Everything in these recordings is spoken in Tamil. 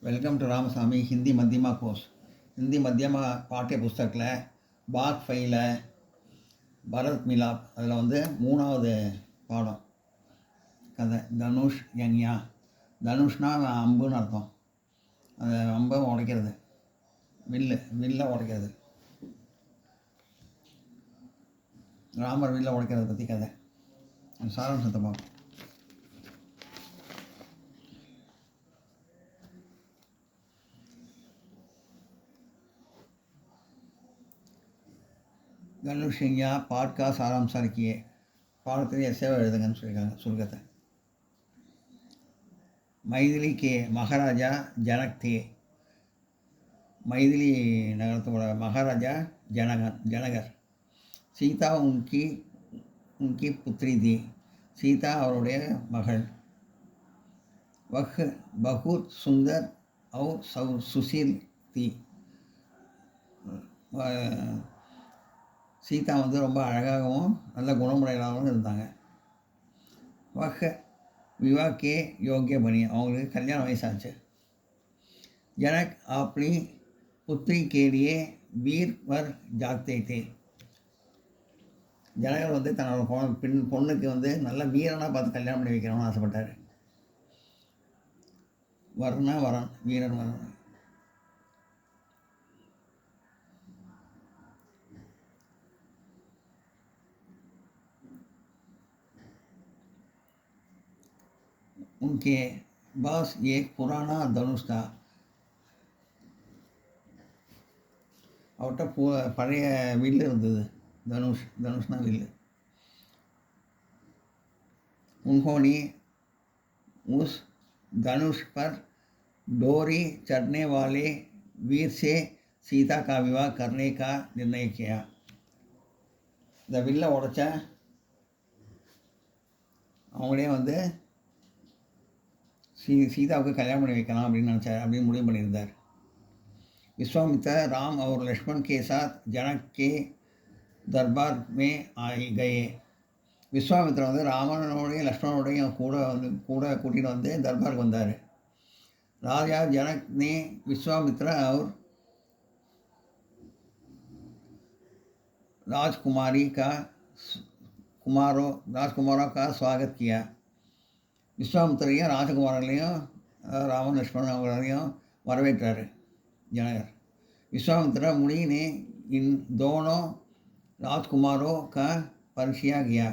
वेलकम टू रामसामी हिंदी मध्यमा कोर्स हिंदी मध्यमा पाठ्य पुस्तकத்தில் பாக் ஃபைல பரத் மிலாப் அதில் வந்து 3வது பாடம் கதை தனுஷ் யங்யா. தனுஷ்னா அம்புன்னு அர்த்தம். அந்த அம்பை உடைக்கிறது, வில்லை உடைக்கிறது. ராமர் வில்லை உடைக்கிறத பற்றி கதை. சாராம்சத்தை பார்ப்போம். தனுஷ் யங்யா पाठ का सारांश किए. பாடத்தில் எஸ்ஸேவை எழுதுங்கன்னு சொல்லியிருக்காங்க. சுருக்கத்தை. மைதிலி के महाराजा जनक थे. மைதிலி நகரத்தோட மகாராஜா ஜனகர். சீதா उनकी पुत्री थी. சீதா அவருடைய மகள். वह बहुत सुंदर और सुशील थी. சீதா வந்து ரொம்ப அழகாகவும் நல்ல குணமுடையதாகவும் இருந்தாங்க. वह विवाह के योग्य बनी. அவங்களுக்கு கல்யாண வயசாச்சு. जनक अपनी पुत्री के लिए वीर वर जागते थे. ஜனகர் வந்து தன்னோட பொண்ணுக்கு வந்து நல்ல வீரனாக பார்த்து கல்யாணம் பண்ணி வைக்கணும்னு ஆசைப்பட்டார். வரனா வரன், வீரன் வரன். उनके पास एक पुराना धनुष था. அவர்கிட்ட பழைய வில்லு இருந்தது. தனுஷ்னா வில்லு. उन्होंने उस धनुष पर डोरी चढ़ने वाले वीर से सीता का विवाह करने का निर्णय किया. இந்த வில்லை உடைச்ச அவங்களே வந்து சீதாவுக்கு கல்யாணம் பண்ணி வைக்கலாம் அப்படின்னு முடிவு பண்ணியிருந்தார். विश्वामित्र राम और लक्ष्मण के साथ जनक के दरबार में गए. விஸ்வாமித்திர வந்து ராமனோடையும் லக்ஷ்மணோடையும் கூட கூட்டிகிட்டு வந்து தர்பாருக்கு வந்தார். राजा जनक ने विश्वामित्र और राजकुमारों का स्वागत किया. விஸ்வாமித்திரையும் ராஜகுமாரர்களையும் ராமன் லக்ஷ்மணன் அவர்களையும் வரவேற்றார் जनक. विश्वामित्र मुनि ने इन दोनों राजकुमारों का परिचय किया.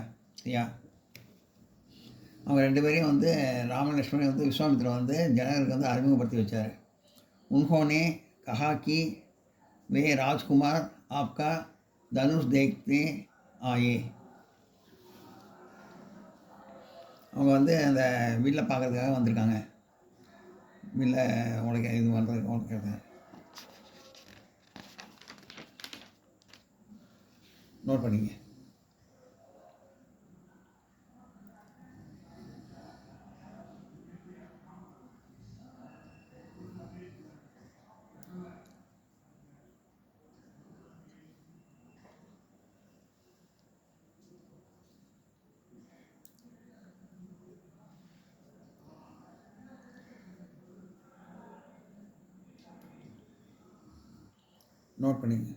அவங்க ரெண்டு பேரையும் வந்து ராமன் லக்ஷ்மணன் வந்து விஸ்வாமித்திரன் வந்து ஜனகருக்கு வந்து அறிமுகப்படுத்தி வச்சார். उन्होंने कहा कि वे राजकुमार आपका धनुष देखने आए. அவங்க வந்து அந்த வில்லை பார்க்கறதுக்காக வந்திருக்காங்க. வில்லை உடைக்கிறது நோட் பண்ணிங்க. நோட் பண்ணிங்க.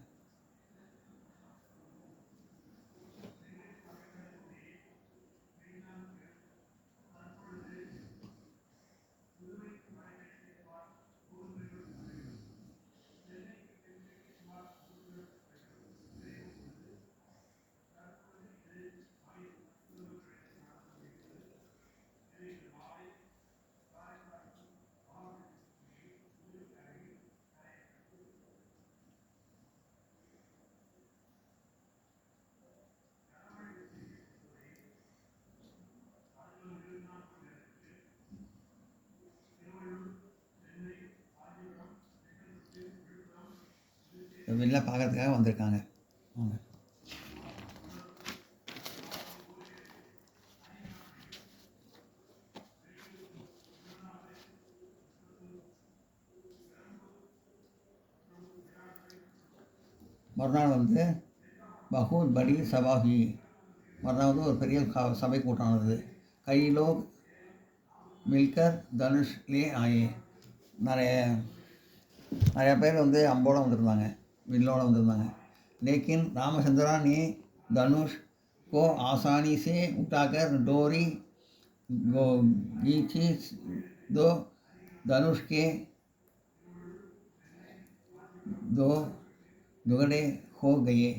வில்லை பார்க்கறதுக்காக வந்திருக்காங்க. மறுநாள் வந்து பகூத் படி சபாகி. மறுநாள் வந்து ஒரு பெரிய சபை கூட்டம் நடந்தது. கை லோக் मिलकर धनुष ले आए. நிறைய நிறையா பேர் வந்து அம்போட வந்திருந்தாங்க, வில்லோட வந்திருந்தாங்க. लेकिन रामचंद्रा ने धनुष को आसानी से उठाकर डोरी खींची, दो धनुष के दो टुकड़े हो गए.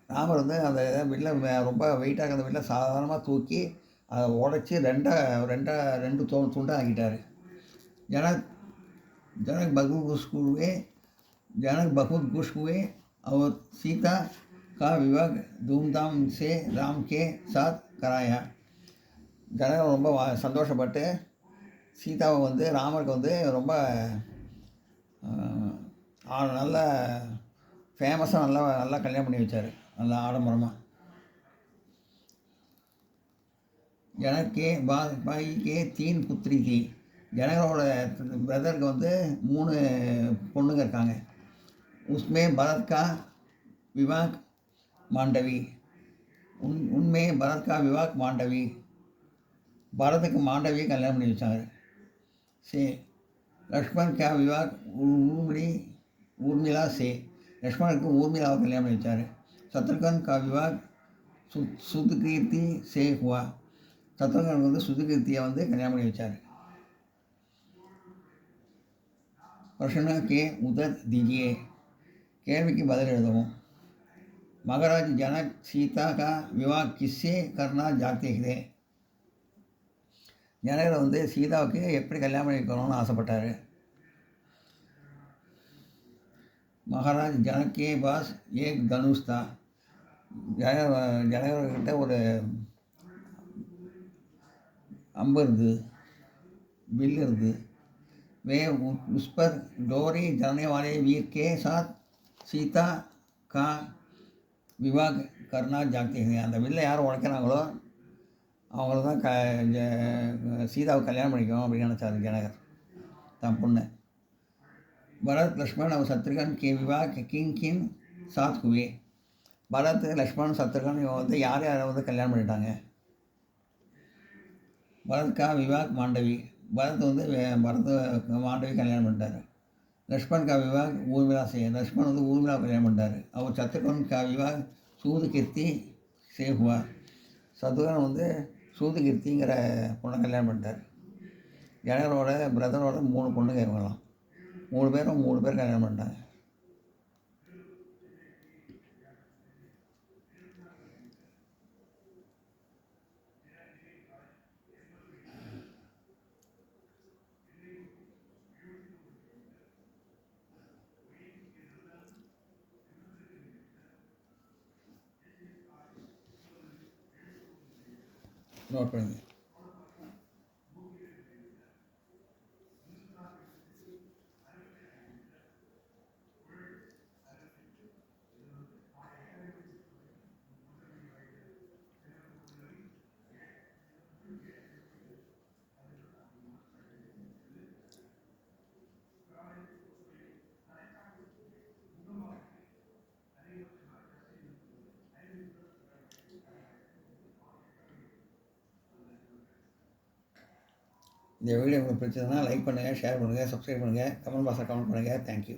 ராமர் வந்து அந்த வில்லை ரொம்ப வெயிட்டாக இருக்கிற வில்லை சாதாரணமாக தூக்கி அதை உடச்சி ரெண்டு துண்டாக ஆக்கிட்டார். जनक जनक बहुत खुश हुए और सीता का विवाह धूमधाम से राम के साथ कराया. ஜனகர் ரொம்ப சந்தோஷப்பட்டு சீதாவை வந்து ராமருக்கு வந்து ரொம்ப நல்ல ஃபேமஸாக நல்லா கல்யாணம் பண்ணி வச்சார், நல்லா ஆடம்பரமாக. ஜனக்கே பாய்க்கே தீன் புத்திரி தீ. ஜனகரோட பிரதருக்கு வந்து 3 பொண்ணுங்க இருக்காங்க. உஸ்மே பரத் கா விவாக் மாண்டவி. உண்மே பரத் கா விவாக் மாண்டவி. பரத்துக்கு மாண்டவியை கல்யாணம் பண்ணி வச்சாங்க. சே லக்ஷ்மண் கா விவாக் ஊர்மிளா சே. லக்ஷ்மணனுக்கு ஊர்மிளாவை கல்யாணம் பண்ணி வச்சார். சத்ருகன் கா விவாக் சுதுகீர்த்தி சே ஹுவா. சத்ருகன் வந்து சுதுகீர்த்தியை வந்து கல்யாணம் பண்ணி வச்சார். प्रश्न के उत्तर दीजिए. கேள்விக்கு பதில் எழுதவும். மகாராஜ் ஜனக் சீதா கா விவாஹ் கிஸ்ஸே கர்னா ஜாக்தே ஹே. ஜனகர் வந்து சீதாவுக்கு எப்படி கல்யாணம் பண்ணிக்கணும்னு ஆசைப்பட்டார். மகாராஜ் ஜனக் கே பாஸ் ஏக் தனுஷ் தா. ஜனகர்கிட்ட ஒரு அம்பு இருந்தது, வில் இருந்தது. वे उस पर डोरी जलने वाले वीर के साथ सीता का विवाह करना चाहते हैं. அந்த வில்லை யார் உடைக்கிறாங்களோ அவங்கள தான் சீதாவை கல்யாணம் பண்ணிக்கணும் அப்படின்னு நினச்சாரு ஜனகர் தான் பொண்ணு. பரத் லக்ஷ்மண் और शत्रुघ्न के विवाह किन किन साथ हुए. பரத் லக்ஷ்மண் சத்ருகன் இவங்க வந்து யார் யாரை வந்து கல்யாணம் பண்ணிட்டாங்க. பரத் கா விவாக் மாண்டவி. பரத் வந்து மாண்டவி கல்யாணம் பண்ணிட்டார். லக்ஷ்மண் கா விவாக் ஊர்மிளா சே. லக்ஷ்மண் வந்து ஊர்மிளா கல்யாணம் பண்ணிட்டார். அவர் சத்ருகன் கா விவாக் சூதுகீர்த்தி சே ஹுவா. சத்ருகன் வந்து சூதுகீர்த்திங்கிற பொண்ணை கல்யாணம் பண்ணிட்டார். ஜனகரோட பிரதரோட 3 பொண்ணுங்க இவங்களாம். 3 பேர் கல்யாணம் பண்ணிட்டாங்க. நோட் பண்ணுங்க. இந்த வீடியோ உங்களுக்கு பிடிச்சதுன்னா லைக் பண்ணுங்கள், ஷேர் பண்ணுங்கள், சப்ஸ்கிரைப் பண்ணுங்கள், கமெண்ட் பாக்ஸில் கமெண்ட் பண்ணுங்கள். தேங்க்யூ.